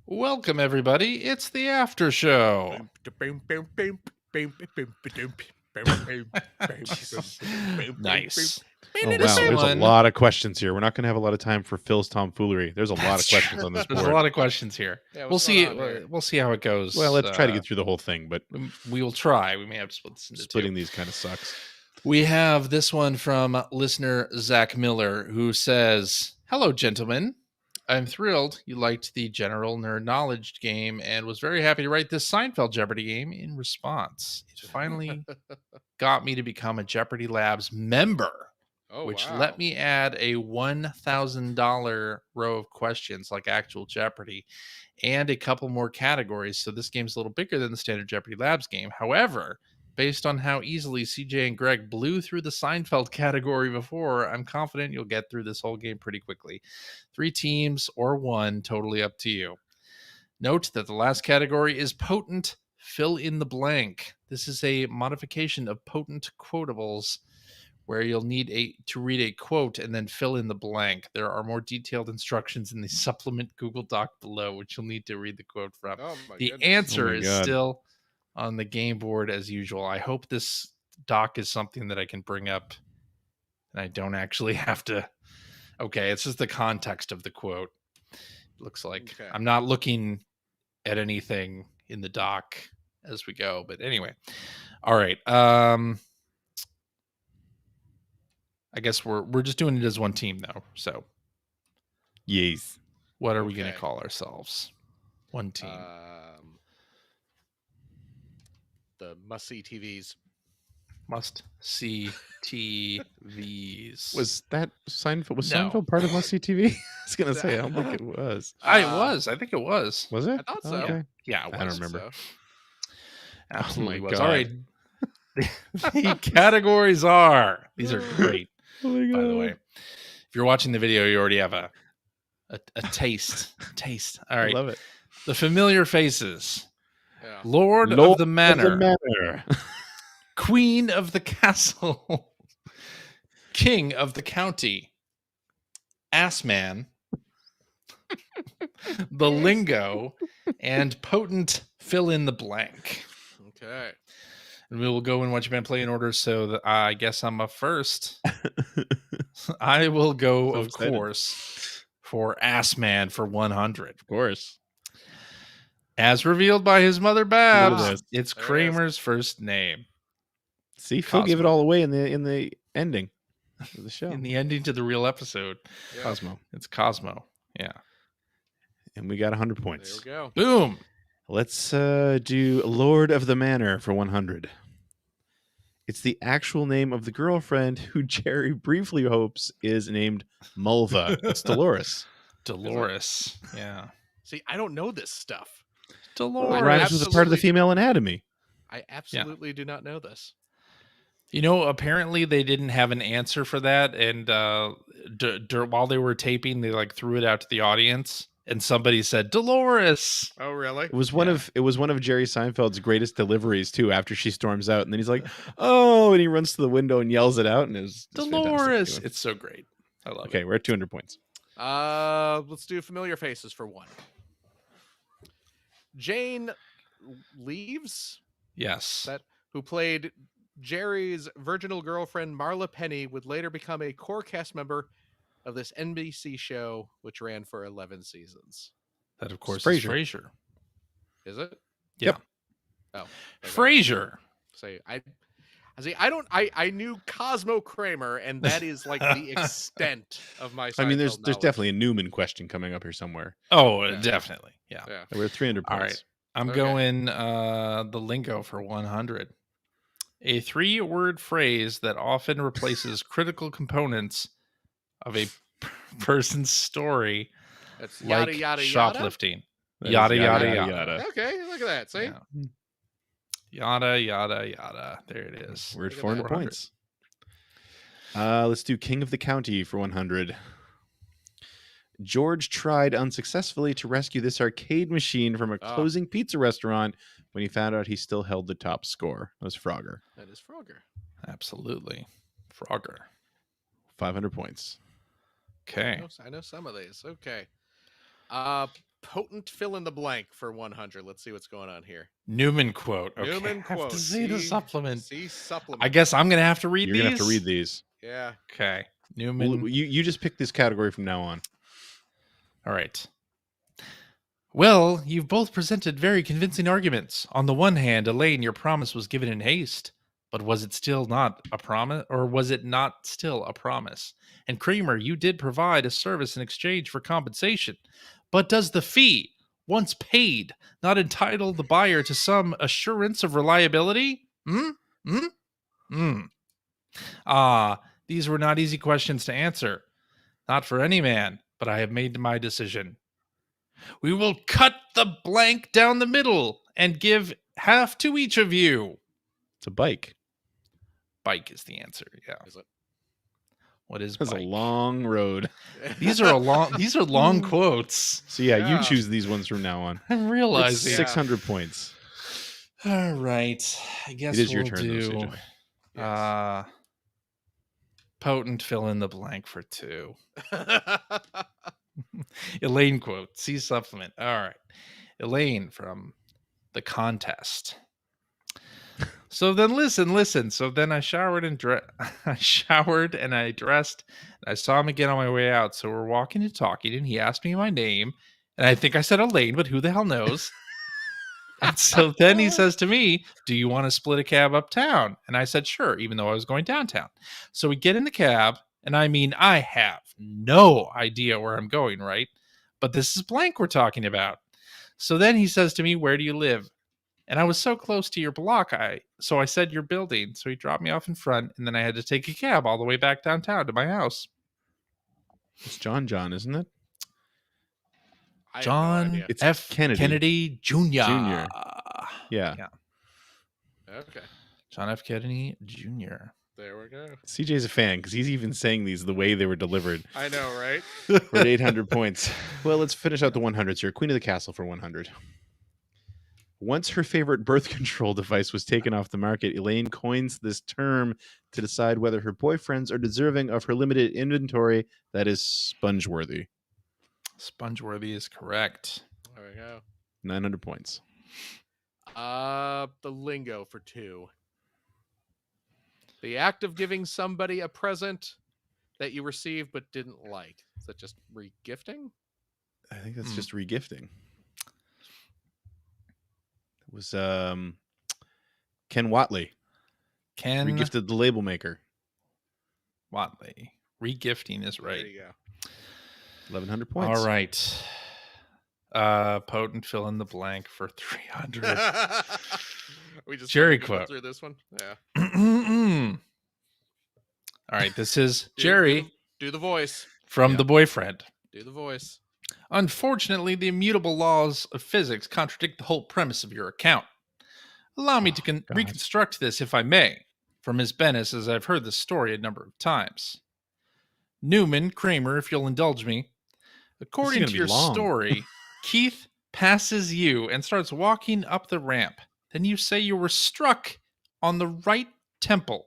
Welcome, everybody. It's the after show. Nice. Oh, This wow. There's a one- lot of questions here. We're not going to have a lot of time for Phil's tomfoolery. There's a lot of That's questions true. on this There's a board. lot of questions here. Yeah, We'll what's see. going on here? We'll see how it goes. Well, let's try to get through the whole thing, but We will try. We may have to split this into splitting two. these kind of sucks. We have this one from listener Zach Miller, who says, "Hello, gentlemen. I'm thrilled you liked the general nerd knowledge game and was very happy to write this Seinfeld Jeopardy game in response. It finally got me to become a Jeopardy Labs member, which let me add a $1,000 row of questions like actual Jeopardy and a couple more categories. So this game's a little bigger than the standard Jeopardy Labs game. However, based on how easily CJ and Greg blew through the Seinfeld category before, I'm confident you'll get through this whole game pretty quickly. 3 teams or 1, totally up to you. Note that the last category is potent fill in the blank. This is a modification of potent quotables where you'll need to read a quote and then fill in the blank. There are more detailed instructions in the supplement Google Doc below, which you'll need to read the quote from. The answer is still on the game board as usual. I hope this doc is something that I can bring up and I don't actually have to. Okay, it's just the context of the quote. Looks like I'm not looking at anything in the doc as we go, but anyway. All right. I guess we're just doing it as one team though. So yes. What are we going to call ourselves? One team. The must-see TVs. Must-see TVs. Was that Seinfeld? Was Seinfeld part of Must See TV? I was going to say, I don't think it was. It was. I think it was. Was it? I thought so. Okay. Yeah, it was. I don't remember. So. Absolutely was. God. All right. The categories are. These are great. Oh my God. By the way, if you're watching the video, you already have a taste. All right. I love it. The familiar faces. Yeah. Lord of the Manor. Queen of the Castle. King of the County. Assman. The Lingo. And Potent fill in the blank. Okay. And we will go in what you've been playing order. So that I guess I'm up first. I will go, of course, for Assman for 100. Of course. As revealed by his mother Babs, it's There Kramer's first name. See, Phil gave it all away in the ending of the show. In the ending to the real episode. Yeah. Cosmo. It's Cosmo. Yeah. And we got 100 points. There we go. Boom. Let's do Lord of the Manor for 100. It's the actual name of the girlfriend who Jerry briefly hopes is named Mulva. It's Dolores. Dolores. Yeah. See, I don't know this stuff. Dolores. It rhymes with a part of the female anatomy. I absolutely do not know this. You know, apparently they didn't have an answer for that, and while they were taping, they threw it out to the audience, and somebody said Dolores. Oh, really? It was one of Jerry Seinfeld's greatest deliveries too. After she storms out, and then he's like, "Oh!" and he runs to the window and yells it out, and it's Dolores. It's so great. I love it. Okay, we're at 200 points. Let's do familiar faces for 1. Jane Leaves. Yes. Who played Jerry's virginal girlfriend Marla Penny, would later become a core cast member of this NBC show, which ran for 11 seasons. That, of course, Frasier. is Frasier. Is it? Yeah. Yep. Oh, okay. Frasier. I knew Cosmo Kramer, and that is like the extent of my. I mean, there's Seinfeld knowledge. definitely a Newman question coming up here somewhere. Oh, Yeah. definitely. Yeah. Yeah. We're at 300 points. All right. I'm Okay. going the lingo for 100. A 3-word phrase that often replaces critical components of a person's story, That's like yada yada shoplifting. That is Yada, yada, yada, yada. yada. Okay, look at that. See, Yeah. Yada, yada, yada. There it is. We're at Look at 400 that. points. Let's do King of the County for 100. George tried unsuccessfully to rescue this arcade machine from a closing pizza restaurant when he found out he still held the top score. That was Frogger. that is Frogger. Absolutely. Frogger. 500 points. Okay. I know some of these. Okay. potent fill in the blank for 100. Let's see what's going on here. Newman quote. Okay. Newman I have quote. to see the supplement. See supplement. I guess I'm gonna have to read You're these. gonna have to read these. Yeah. Okay. Newman. You just pick this category from now on. All right. Well, you've both presented very convincing arguments. On the one hand, Elaine, your promise was given in haste, but was it still not a promise, or was it not still a promise? And Kramer, you did provide a service in exchange for compensation, but does the fee, once paid, not entitle the buyer to some assurance of reliability? Ah, these were not easy questions to answer. Not for any man, but I have made my decision. We will cut the blank down the middle and give half to each of you. It's a bike. Bike is the answer. Yeah. Is it? What is It's bike? a long road. These are long quotes. So yeah, you Yeah. choose these ones from now on. I'm It's realizing. 600 points. All right. I guess It is your we'll turn, though, do CJ. potent fill in the blank for 2. Elaine quote. See supplement. All right. Elaine from The Contest. So then listen. So then I showered and I dressed. And I saw him again on my way out. So we're walking and talking, and he asked me my name. And I think I said Elaine, but who the hell knows? And so then he says to me, "Do you want to split a cab uptown?" And I said, "Sure," even though I was going downtown. So we get in the cab, and I mean, I have no idea where I'm going, right? But this is blank we're talking about. So then he says to me, "Where do you live?" And I was so close to your block, so I said your building. So he dropped me off in front, and then I had to take a cab all the way back downtown to my house. It's John, isn't it? I have no John idea. It's F. Kennedy. Jr. Jr.. Yeah. Okay. John F. Kennedy Jr. There we go. CJ's a fan because he's even saying these the way they were delivered. I know, right? We're at 800 points. Well, let's finish out the 100s here. Queen of the Castle for 100. Once her favorite birth control device was taken off the market, Elaine coins this term to decide whether her boyfriends are deserving of her limited inventory that is sponge-worthy. Spongeworthy is correct. There we go. 900 points. The lingo for 2. The act of giving somebody a present that you received but didn't like. Is that just regifting? I think that's just regifting. It was Ken Watley. Ken Regifted the label maker. Watley. Regifting is right. There you go. 1,100 points. All right. Potent fill in the blank for 300. We just Jerry go quote. through this one. Yeah. All right. This is Jerry Do the voice. from Yeah. The Boyfriend. Do the voice. Unfortunately, the immutable laws of physics contradict the whole premise of your account. Allow me to God. reconstruct this, if I may, from Miss Bennis, as I've heard this story a number of times. Newman, Kramer, if you'll indulge me. According gonna to be your long. story, Keith passes you and starts walking up the ramp. Then you say you were struck on the right temple.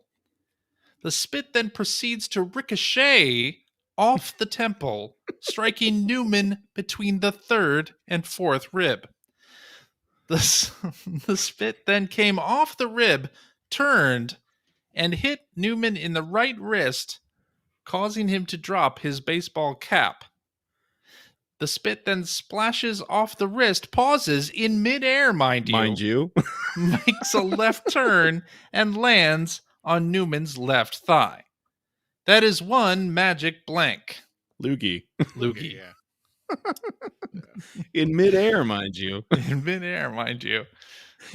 The spit then proceeds to ricochet off the temple, striking Newman between the 3rd and 4th rib. The spit then came off the rib, turned, and hit Newman in the right wrist, causing him to drop his baseball cap. The spit then splashes off the wrist, pauses in midair, mind you, makes a left turn, and lands on Newman's left thigh. That is one magic blank. Loogie. Loogie. Yeah. In midair, mind you. In midair, mind you.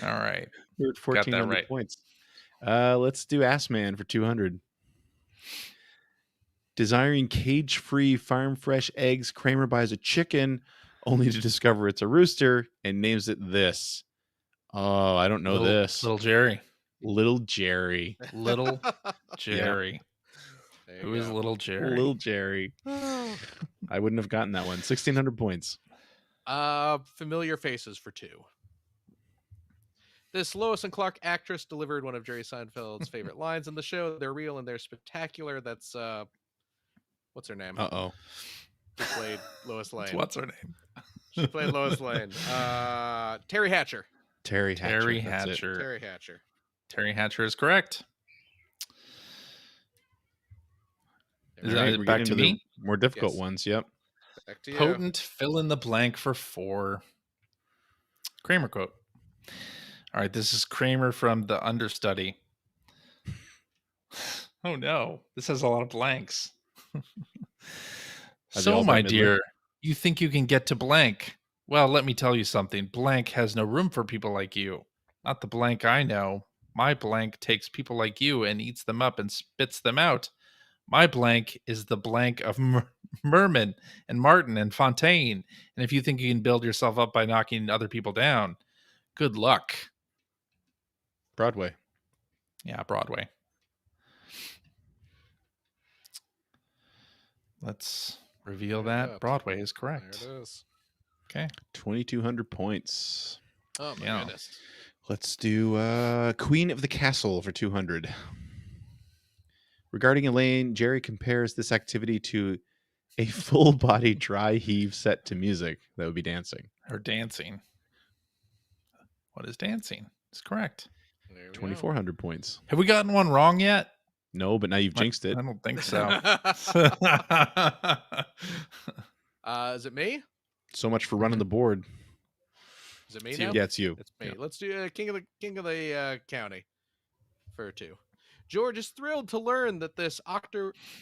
All right. We're at Got that 1,400 right. points. Let's do Ass Man for 200. Desiring cage-free farm-fresh eggs, Kramer buys a chicken only to discover it's a rooster and names it this. Oh, I don't know this. Little Jerry. Little Jerry. Little Jerry. There you Who is go. Little Jerry? Little Jerry. I wouldn't have gotten that one. 1,600 points. Familiar faces for 2. This Lois and Clark actress delivered one of Jerry Seinfeld's favorite lines in the show. They're real and they're spectacular. That's what's her name? Uh-oh. Who played Lois Lane? What's her name? She played Lois Lane. Terry Hatcher. Terry Hatcher. Terry That's it. Hatcher. Terry Hatcher. Terry Hatcher is correct. Is All right, that we're back getting to into me? the more difficult Yes. ones. Yep. Back to you. Potent fill in the blank for 4. Kramer quote. All right, this is Kramer from the understudy. Oh no, this has a lot of blanks. Are they all So, by my Midler? dear, you think you can get to blank? Well, let me tell you something. Blank has no room for people like you. Not the blank I know. My blank takes people like you and eats them up and spits them out. My blank is the blank of Merman and Martin and Fontaine. And if you think you can build yourself up by knocking other people down, good luck. Broadway. Yeah, Broadway. Let's reveal Bring it that up. Broadway is There correct. it is. Okay. 2,200 points. Oh my Yeah. goodness. Let's do Queen of the Castle for 200. Regarding Elaine, Jerry compares this activity to a full body dry heave set to music. That would be dancing. Or dancing. What is dancing? It's correct. There we go. 2,400 points. Have we gotten one wrong yet? No, but now you've jinxed it. I don't think so. Is it me? So much for running the board. Is it me It's now? you. Yeah, it's you. It's me. Yeah. Let's do King of the County for 2. George is thrilled to learn that this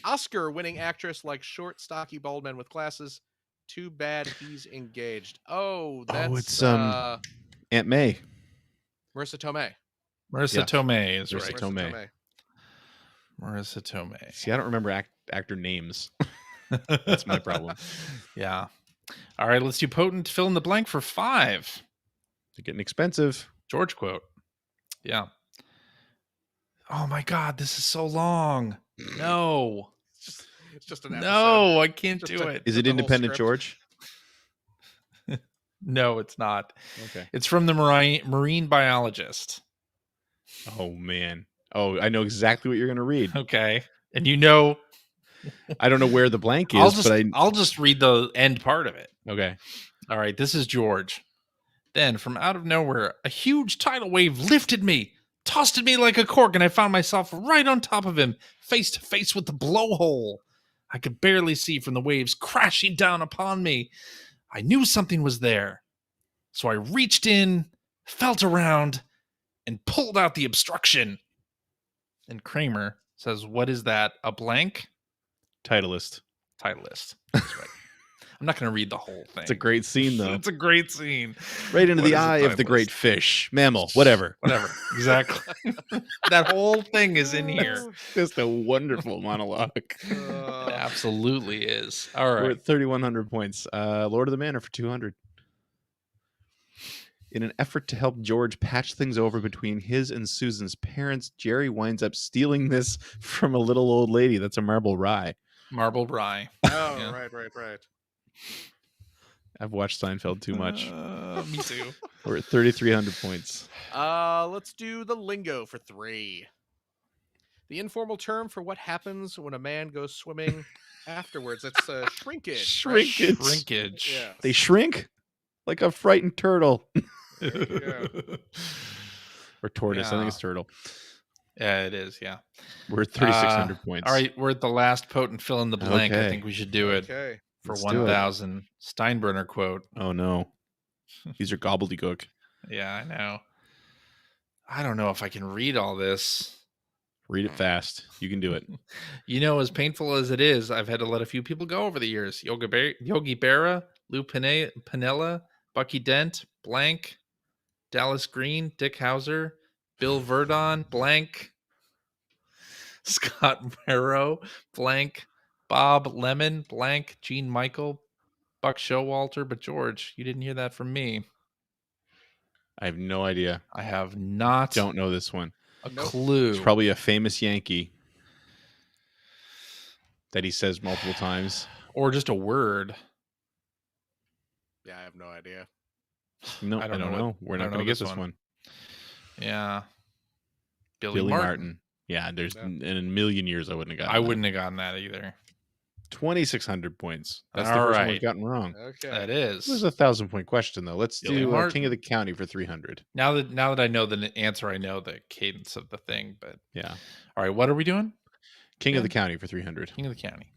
Oscar-winning actress likes short, stocky, bald men with glasses. Too bad he's engaged. Oh, that's it's, Aunt May. Marissa Tomei. Marissa Yeah. Tomei is Marissa right. Tomei. Marissa Tomei. See, I don't remember actor names. That's my problem. Yeah. All right, let's do potent fill in the blank for 5. They're getting expensive. George quote. Yeah. Oh my God, this is so long. No. It's just an episode. No, I can't Just do a- it. Is it the whole Independent script. George? No, it's not. Okay. It's from the marine biologist. Oh, man. Oh, I know exactly what you're going to read. Okay. And you know, I don't know where the blank is, but I'll just read the end part of it. Okay. All right, this is George. Then, from out of nowhere, a huge tidal wave lifted me, tossed me like a cork, and I found myself right on top of him, face to face with the blowhole. I could barely see from the waves crashing down upon me. I knew something was there. So I reached in, felt around, and pulled out the obstruction. And Kramer says, "What is that? A blank?" Titleist. Titleist. That's right. I'm not going to read the whole thing. It's a great scene, though. It's a great scene. Right into What the is a eye of the Titleist? great fish, mammal, whatever. Whatever. Exactly. That whole thing is in here. Just a wonderful monologue. It absolutely is. All We're right. at 3,100 points. Lord of the Manor for 200. In an effort to help George patch things over between his and Susan's parents, Jerry winds up stealing this from a little old lady. That's a marble rye. Marble Rye. Oh, Yeah. right. I've watched Seinfeld too much. Me too. We're at 3,300 points. Let's do the lingo for 3. The informal term for what happens when a man goes swimming afterwards. That's shrinkage. Shrinkage. Shrinkage. Yeah. They shrink like a frightened turtle. There you go. Or tortoise. I Yeah. think it's turtle. Yeah, it is. Yeah. We're at 3,600 points. All right. We're at the last potent fill in the blank. I Okay. think we should do it Okay. for Let's do it. 1,000. Steinbrenner quote. Oh, no. These are gobbledygook. Yeah, I know. I don't know if I can read all this. Read it fast. You can do it. You know, as painful as it is, I've had to let a few people go over the years. Yogi Berra, Lou Pinella, Bucky Dent, blank, Dallas Green, Dick Hauser, Bill Verdon, blank, Scott Marrow, blank, Bob Lemon, blank, Gene Michael, Buck Showalter. But George, you didn't hear that from me. I have no idea. I have not Don't know this one. a Nope. clue. It's probably a famous Yankee that he says multiple times. Or just a word. Yeah, I have no idea. No, I I don't don't know know. what- We're I not don't going to know get this this one. one. Yeah. Billy Martin. Yeah, there's Yeah. in a million years I wouldn't have gotten I that. wouldn't have gotten that either. 2,600 points. That's the All first one we've right. gotten wrong. Okay. That This is. was a 1,000-point question, though. Let's Billy do Martin. King of the County for 300. Now that I know the answer, I know the cadence of the thing. But Yeah. all right, what are we doing? King of the Yeah. County for 300. King of the County.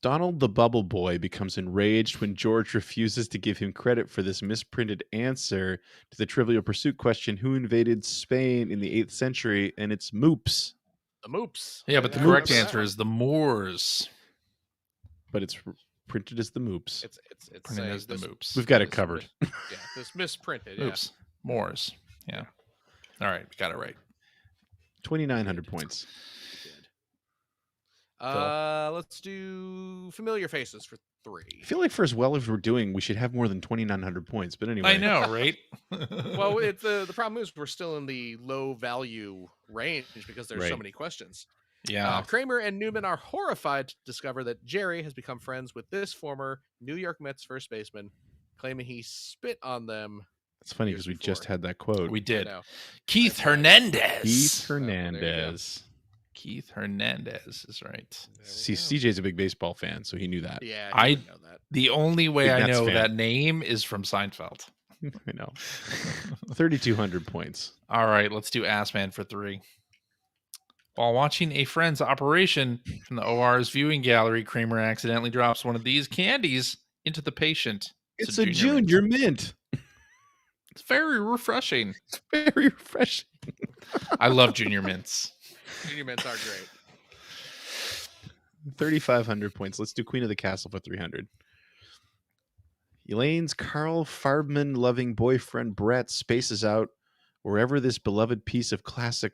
Donald the Bubble Boy becomes enraged when George refuses to give him credit for this misprinted answer to the Trivial Pursuit question, who invaded Spain in the 8th century? And it's Moops, The Moops. Yeah, but the I correct remember that answer one. is the Moors. but it's printed as the Moops. It's Printed saying as the this- Moops. We've got it this covered. Yeah, this misprinted. Yeah. Oops. Moors. Yeah. All right, we got it right. 2,900 points. We did. Let's do familiar faces for 3. I feel like for as well as we're doing, we should have more than 2,900 points. But anyway. I know, right? Well, the problem is we're still in the low value range because there's so Right. many questions. Yeah. Kramer and Newman are horrified to discover that Jerry has become friends with this former New York Mets first baseman, claiming he spit on them. It's funny years because we before. just had that quote. We I did. know. Keith That's right. Hernandez. Keith there you go. Hernandez. Keith Hernandez is right. There we See, go. CJ's a big baseball fan, so he knew that. Yeah, I- I know that. The only way Big I Mets know fan. that name is from Seinfeld. I know. 3,200 points. All right, let's do Ass Man for 3. While watching a friend's operation from the OR's viewing gallery, Kramer accidentally drops one of these candies into the patient. It's a junior mint. It's very refreshing. It's very refreshing. I love junior mints. Junior Mints are great. 3,500 points. Let's do Queen of the Castle for 300. Elaine's Carl Farbman loving boyfriend Brett spaces out wherever this beloved piece of classic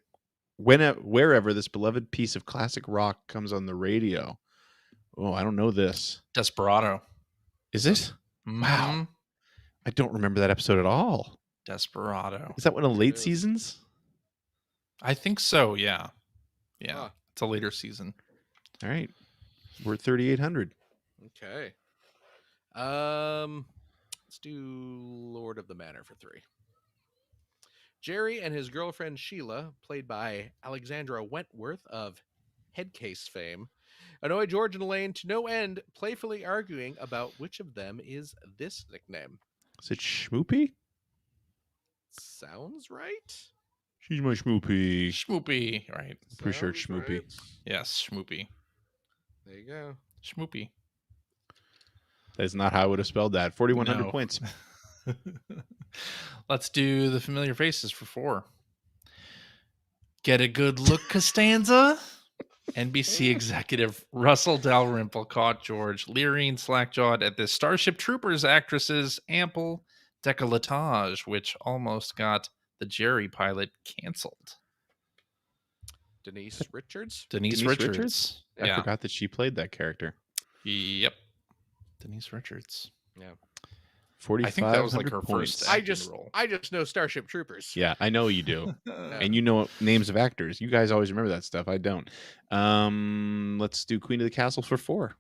rock comes on the radio. Oh, I don't know this. Desperado. Is it? Wow. Mhm. I don't remember that episode at all. Desperado. Is that one of the late is. seasons? I think so, yeah. Yeah. Huh. It's a later season. All right. We're at 3,800. Okay. Let's do Lord of the Manor for 3. Jerry and his girlfriend Sheila, played by Alexandra Wentworth of Headcase fame, annoy George and Elaine to no end, playfully arguing about which of them is this nickname. Is it Schmoopy? Sounds right? She's my Schmoopy. Schmoopy. Right. Pretty sure it's Sounds Schmoopy. right. Yes, Schmoopy. There you go. Schmoopy. That is not how I would have spelled that. 4,100 No. points. Let's do the familiar faces for 4. Get a good look, Costanza. NBC executive Russell Dalrymple caught George leering slack-jawed at this Starship Troopers actress's ample décolletage, which almost got the Jerry pilot canceled. Denise Richards? Denise Denise Richards. Richards? I Yeah. forgot that she played that character. Yep. Denise Richards. Yeah. 4,500 I think that was like her points. first I acting just role. I just know Starship Troopers. Yeah, I know you do. Yeah. And you know names of actors. You guys always remember that stuff. I don't. Let's do Queen of the Castle for 4.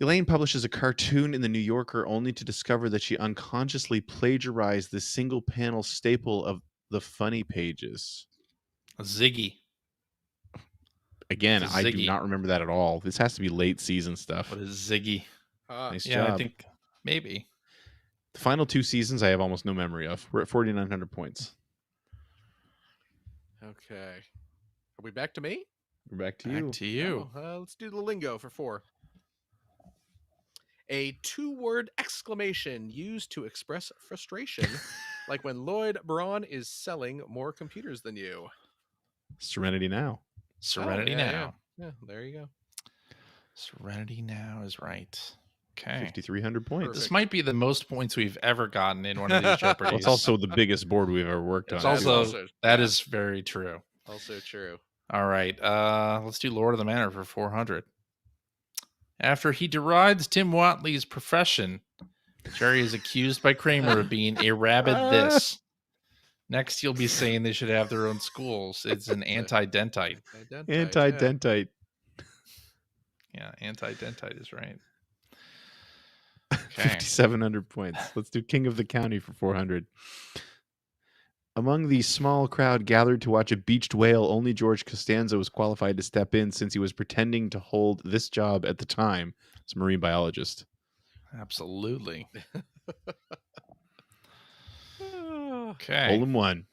Elaine publishes a cartoon in the New Yorker only to discover that she unconsciously plagiarized the single panel staple of the funny pages. Ziggy. Again, It's a I do Ziggy. not remember that at all. This has to be late season stuff. What is Ziggy? Nice Yeah, job. I think maybe. The final 2 seasons I have almost no memory of. We're at 4,900 points. Okay. Are we back to me? We're back to Back you. to you. Let's do the lingo for 4. A 2-word exclamation used to express frustration, like when Lloyd Braun is selling more computers than you. Serenity Now. Serenity Oh, yeah, Now. Yeah, there you go. Serenity Now is right. Okay. 5,300 points. Perfect. This might be the most points we've ever gotten in one of these Well, Jeopardies. it's also the biggest board we've ever worked It's on. That's also- that yeah, is very true. also true. All right. Let's do Lord of the Manor for 400. After he derides Tim Watley's profession, Jerry is accused by Kramer of being a rabid this. Next, you'll be saying they should have their own schools. It's an anti-dentite. Anti-dentite. Yeah, anti-dentite is right. 5,700 points. Let's do King of the County for 400. Among the small crowd gathered to watch a beached whale, only George Costanza was qualified to step in since he was pretending to hold this job at the time as a marine biologist. Absolutely. Uh, Okay. Hole in one.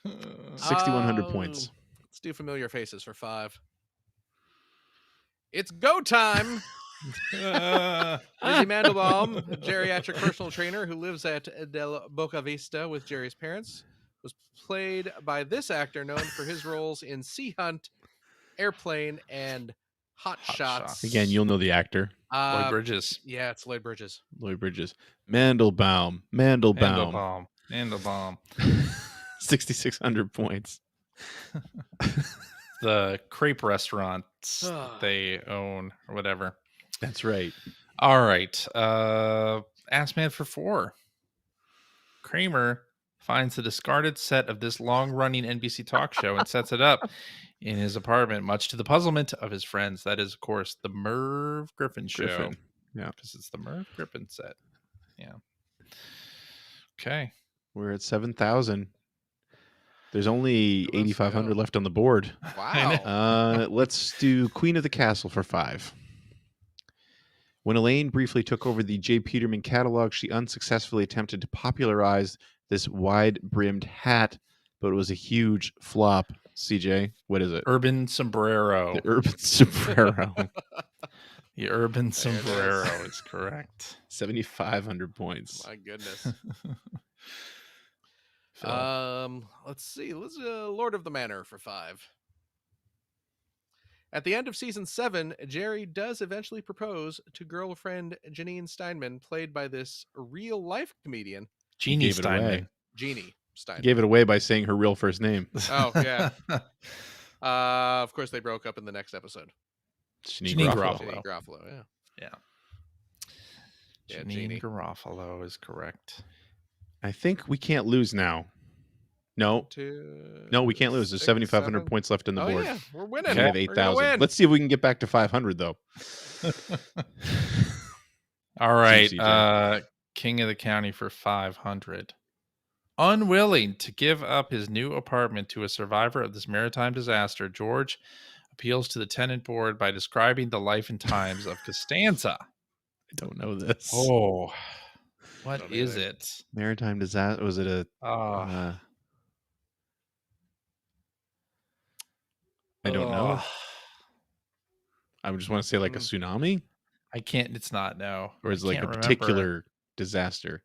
6,100 Oh, points. Let's do familiar faces for 5. It's go time. Lizzie Mandelbaum, a geriatric personal trainer who lives at Del Boca Vista with Jerry's parents, was played by this actor known for his roles in Sea Hunt, Airplane, and Hot Hot Shots. Shots. Again, you'll know the actor. Lloyd Bridges. Yeah, it's Lloyd Bridges. Lloyd Bridges. Mandelbaum. 6,600 points. The crepe restaurants that they own or whatever. That's right. All right. Ask Man for 4. Kramer finds the discarded set of this long-running NBC talk show and sets it up in his apartment, much to the puzzlement of his friends. That is, of course, the Merv Griffin show. Griffin. Yeah. Because it's the Merv Griffin set. Yeah. Okay. We're at 7,000. There's only Let's 8,500 go. left on the board. Wow. Let's do Queen of the Castle for 5. When Elaine briefly took over the J. Peterman catalog, she unsuccessfully attempted to popularize this wide-brimmed hat, but it was a huge flop. CJ, what is it? Urban sombrero. The urban sombrero. The urban There it is. sombrero is correct. 7,500 points. My goodness. Phil. Let's see. Let's Lord of the Manor for 5. At the end of season 7, Jerry does eventually propose to girlfriend Janine Steinman, played by this real life comedian, Jeannie gave it away. Steinman. Jeannie Steinman. Gave it away by saying her real first name. Oh, yeah. Of course, they broke up in the next episode. Janine Garofalo. Janine Garofalo, yeah. Yeah. Yeah, Janine Jeannie. Garofalo is correct. I think we can't lose now. No, we can't lose. There's 7,500 points left on the board. Yeah, we're winning. We have We're gonna 8,000. win. Let's see if we can get back to 500, though. All right. CJ. King of the County for 500. Unwilling to give up his new apartment to a survivor of this maritime disaster, George appeals to the tenant board by describing the life and times of Costanza. I don't know this. Oh, what Don't is either. it? Maritime disaster. Was it a... I don't know. I just want to say like a tsunami, I can't. It's not. No. or is it I like a can't remember. particular disaster?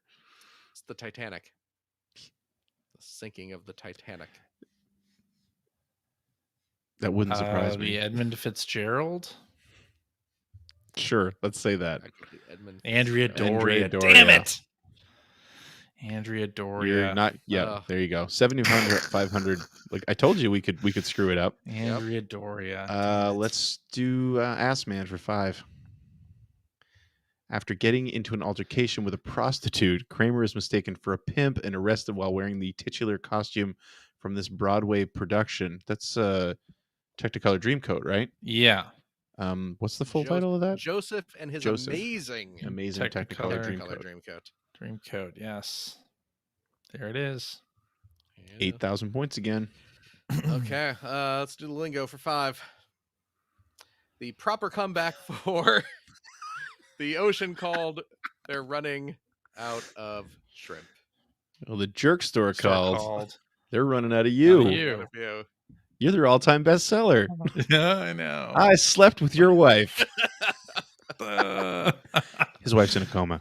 It's the Titanic. The sinking of the Titanic. That wouldn't surprise The me. Edmund Fitzgerald. Sure, let's say that. That could be Edmund Andrea Fitzgerald. Doria. Doria. Damn it. Andrea Doria. You're not. Yeah, Ugh. there you go. 7,500. 500. Like I told you, we could screw it up. Andrea Doria. Damn it. Let's do Ass Man for 5. After getting into an altercation with a prostitute, Kramer is mistaken for a pimp and arrested while wearing the titular costume from this Broadway production. That's Technicolor Dreamcoat, right? Yeah. What's the full title of that? Joseph and his Joseph. amazing Amazing Technicolor Technicolor Dreamcoat. Dreamcoat. Dreamcoat. Yes. There it is. Yeah. 8,000 points again. Okay, let's do the lingo for 5. The proper comeback for the ocean called they're running out of shrimp. Well, the jerk store Store called. They're running out of you. Out of you. Out of you. You're their all-time bestseller. Yeah, I know. I slept with your wife. Uh, His wife's in a coma.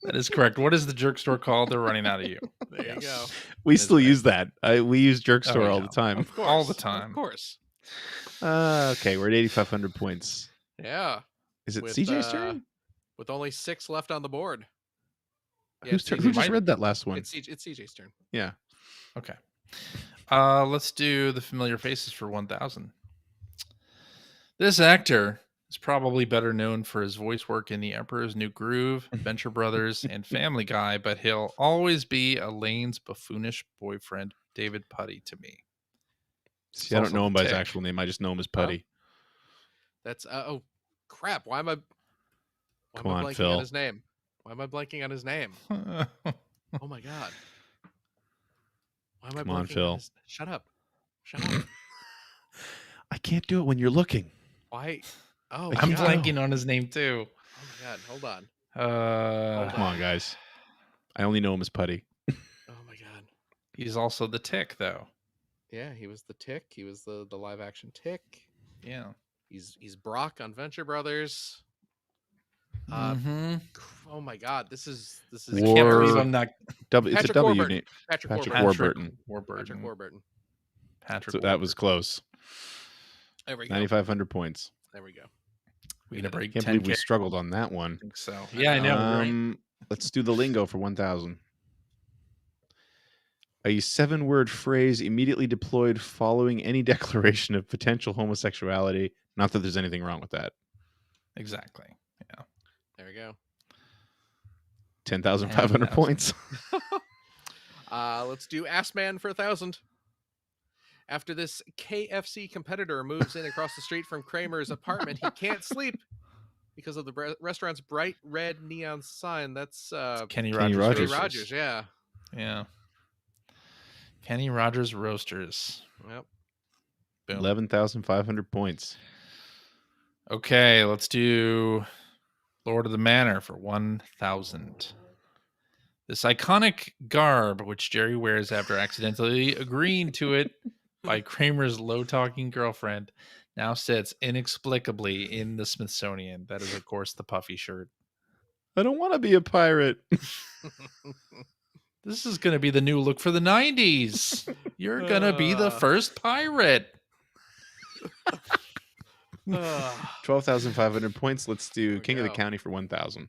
That is correct. What is the jerk store called? They're running out of you. There you go. We That's still right. use that. We use jerk store Oh, all yeah. the time. Of course. All the time. Of course. Okay, we're at 8,500 points. Yeah. Is it With, CJ's turn? With only 6 left on the board. Yeah, Whose it's turn? CJ's Who just Mine- read that last one? It's CJ's turn. Yeah. Okay. Let's do the familiar faces for 1,000. This actor is probably better known for his voice work in The Emperor's New Groove, Venture Brothers, and Family Guy, but he'll always be Elaine's buffoonish boyfriend, David Putty, to me. See, I don't also know him by his Tick. actual name. I just know him as Putty. That's oh crap. Why am I Come on, blanking Phil. on his name? Why am I blanking on his name? Oh my god. Why am I Come on, blanking Phil. on his... Shut up. Shut up. I can't do it when you're looking. Why? Oh I my I'm can't god. blanking on his name too. Oh my god. Hold on. Come on, guys. I only know him as Putty. Oh my god. He's also the Tick, though. Yeah, he was the Tick. He was the live action Tick. Yeah. He's Brock on Venture Brothers. Mm-hmm. Oh my god. This is I can't believe War- I'm not It's a Patrick W Warburton. name. Patrick Patrick Warburton. Warburton. Patrick Warburton. Patrick So that was Warburton. close. There we go. 9,500 points. There we go. We're gonna break Can't 10K. believe we struggled on that one. I think so. Yeah, I know, right? Let's do the lingo for 1,000. A 7-word phrase immediately deployed following any declaration of potential homosexuality. Not that there's anything wrong with that. Exactly. Yeah. There we go. 10,500 points. Let's do Ass Man for 1,000. After this KFC competitor moves in across the street from Kramer's apartment, he can't sleep because of the restaurant's bright red neon sign. That's Kenny Kenny Rogers. Rogers. Kenny Roasters. Rogers. Yeah. Yeah. Kenny Rogers Roasters. Yep. Boom. 11,500 points. Okay, let's do Lord of the Manor for 1,000. This iconic garb, which Jerry wears after accidentally agreeing to it by Kramer's low-talking girlfriend, now sits inexplicably in the Smithsonian. That is, of course, the puffy shirt. I don't want to be a pirate. This is going to be the new look for the 90s. You're going to be the first pirate. 12,500 points. Let's There do we King of the go. County for 1,000.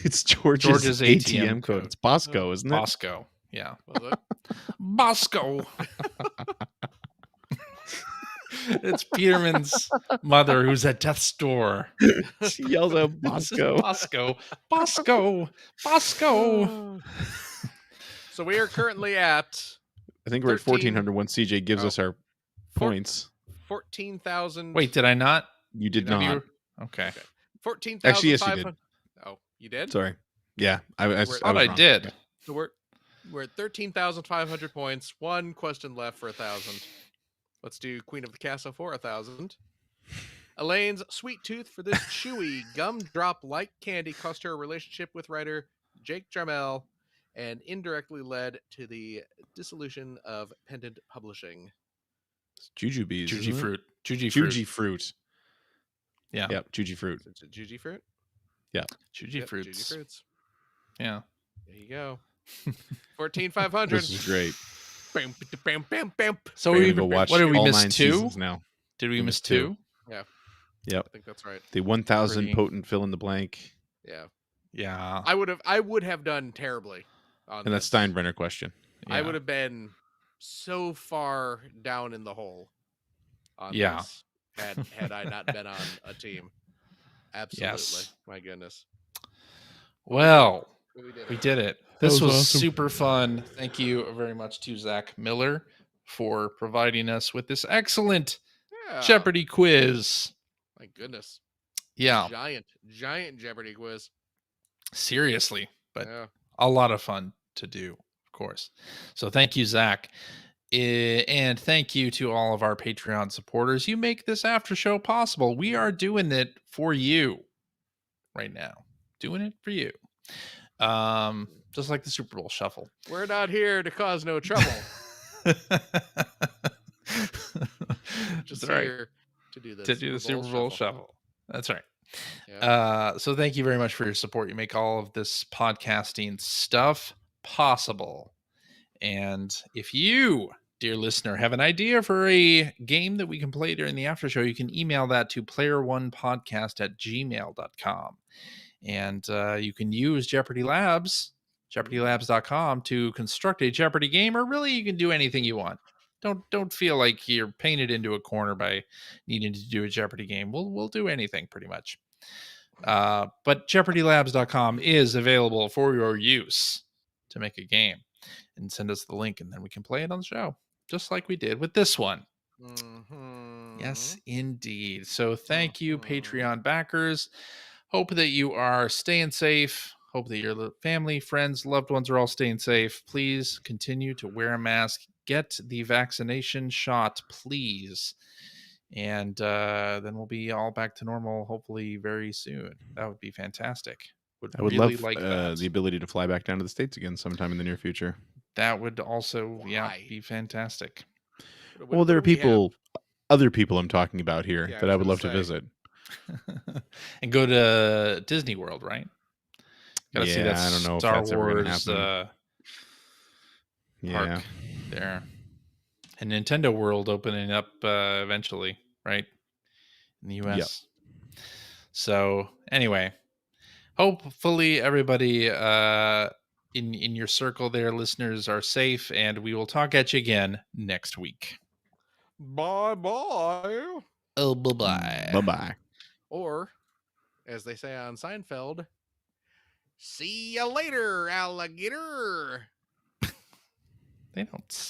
It's George's ATM code. It's Bosco, isn't it? Bosco. Yeah. Was it? Bosco. It's Peterman's mother who's at death's door. She yells out This is Bosco. Bosco. Bosco. Bosco. So we are currently at I think we're at 13. 1,400 once CJ gives Oh. us our Four- points. 14,000. Wait, did I not? You did Have not. you- Okay. 14,500. Actually, yes, you did. Oh, you did? Sorry. Yeah, I We're- was Thought I wrong. did. So we're at 13,500 points. One question left for 1,000. Let's do Queen of the Castle for 1,000. Elaine's sweet tooth for this chewy gumdrop-like candy cost her a relationship with writer Jake Jarmel and indirectly led to the dissolution of Pendant Publishing. It's Jujubes. Juji isn't it? fruit. Juji fruit. Juji fruit. Yeah. Yep, Juji fruit. Is it Juji fruit? Juji Yep, fruits. Juji fruits. Yeah. There you go. 14,500. This is great. Bam, bam, bam, bam. So We're we gonna go watch what did we all miss 9 two? seasons now. Did we We miss missed two. two? I think that's right. The 1,000 Pretty- potent fill in the blank, Yeah. Yeah. I would have done terribly on and that this. Steinbrenner question. I Yeah. would have been so far down in the hole on Yeah. this had I not been on a team. Absolutely. Yes. My goodness. Well, We did we it. did it. That This was was awesome. super fun. Thank you very much to Zach Miller for providing us with this excellent Yeah. Jeopardy quiz. My goodness. Yeah, Giant Jeopardy quiz. seriously, but Yeah. a lot of fun to do, of course. So thank you, Zach. And thank you to all of our Patreon supporters. You make this after show possible. We are doing it for you right now. Doing it for you. Just like the Super Bowl shuffle. We're not here to cause no trouble. Just That's right. here to do this. To do the Super Bowl shuffle. That's right. Yeah. So thank you very much for your support. You make all of this podcasting stuff possible. And if you, dear listener, have an idea for a game that we can play during the after show, you can email that to player1podcast@gmail.com. And you can use Jeopardy Labs, jeopardylabs.com, to construct a Jeopardy game, or really you can do anything you want. Don't feel like you're painted into a corner by needing to do a Jeopardy game. We'll do anything pretty much. But jeopardylabs.com is available for your use to make a game, and send us the link, and then we can play it on the show, just like we did with this one. Mhm. Yes, indeed. So thank you, Patreon backers. Hope that you are staying safe. Hope that your family, friends, loved ones are all staying safe. Please continue to wear a mask. Get the vaccination shot, please. And then we'll be all back to normal, hopefully very soon. That would be fantastic. Would I would really love like that. the ability to fly back down to the States again sometime in the near future. That would also, Why? be fantastic. Well, there are What do we have? other people I'm talking about here Yeah, I that was I would gonna love to say. visit. And go to Disney World, right? Gotta see that Yeah, I don't know if Star that's ever going to Wars happen. park there. And Nintendo World opening up eventually, right? In the US. So anyway, hopefully everybody in your circle there, listeners, are safe, and we will talk at you again next week. Bye bye. Oh, bye-bye. Bye-bye. Or, as they say on Seinfeld, see ya later, alligator. They don't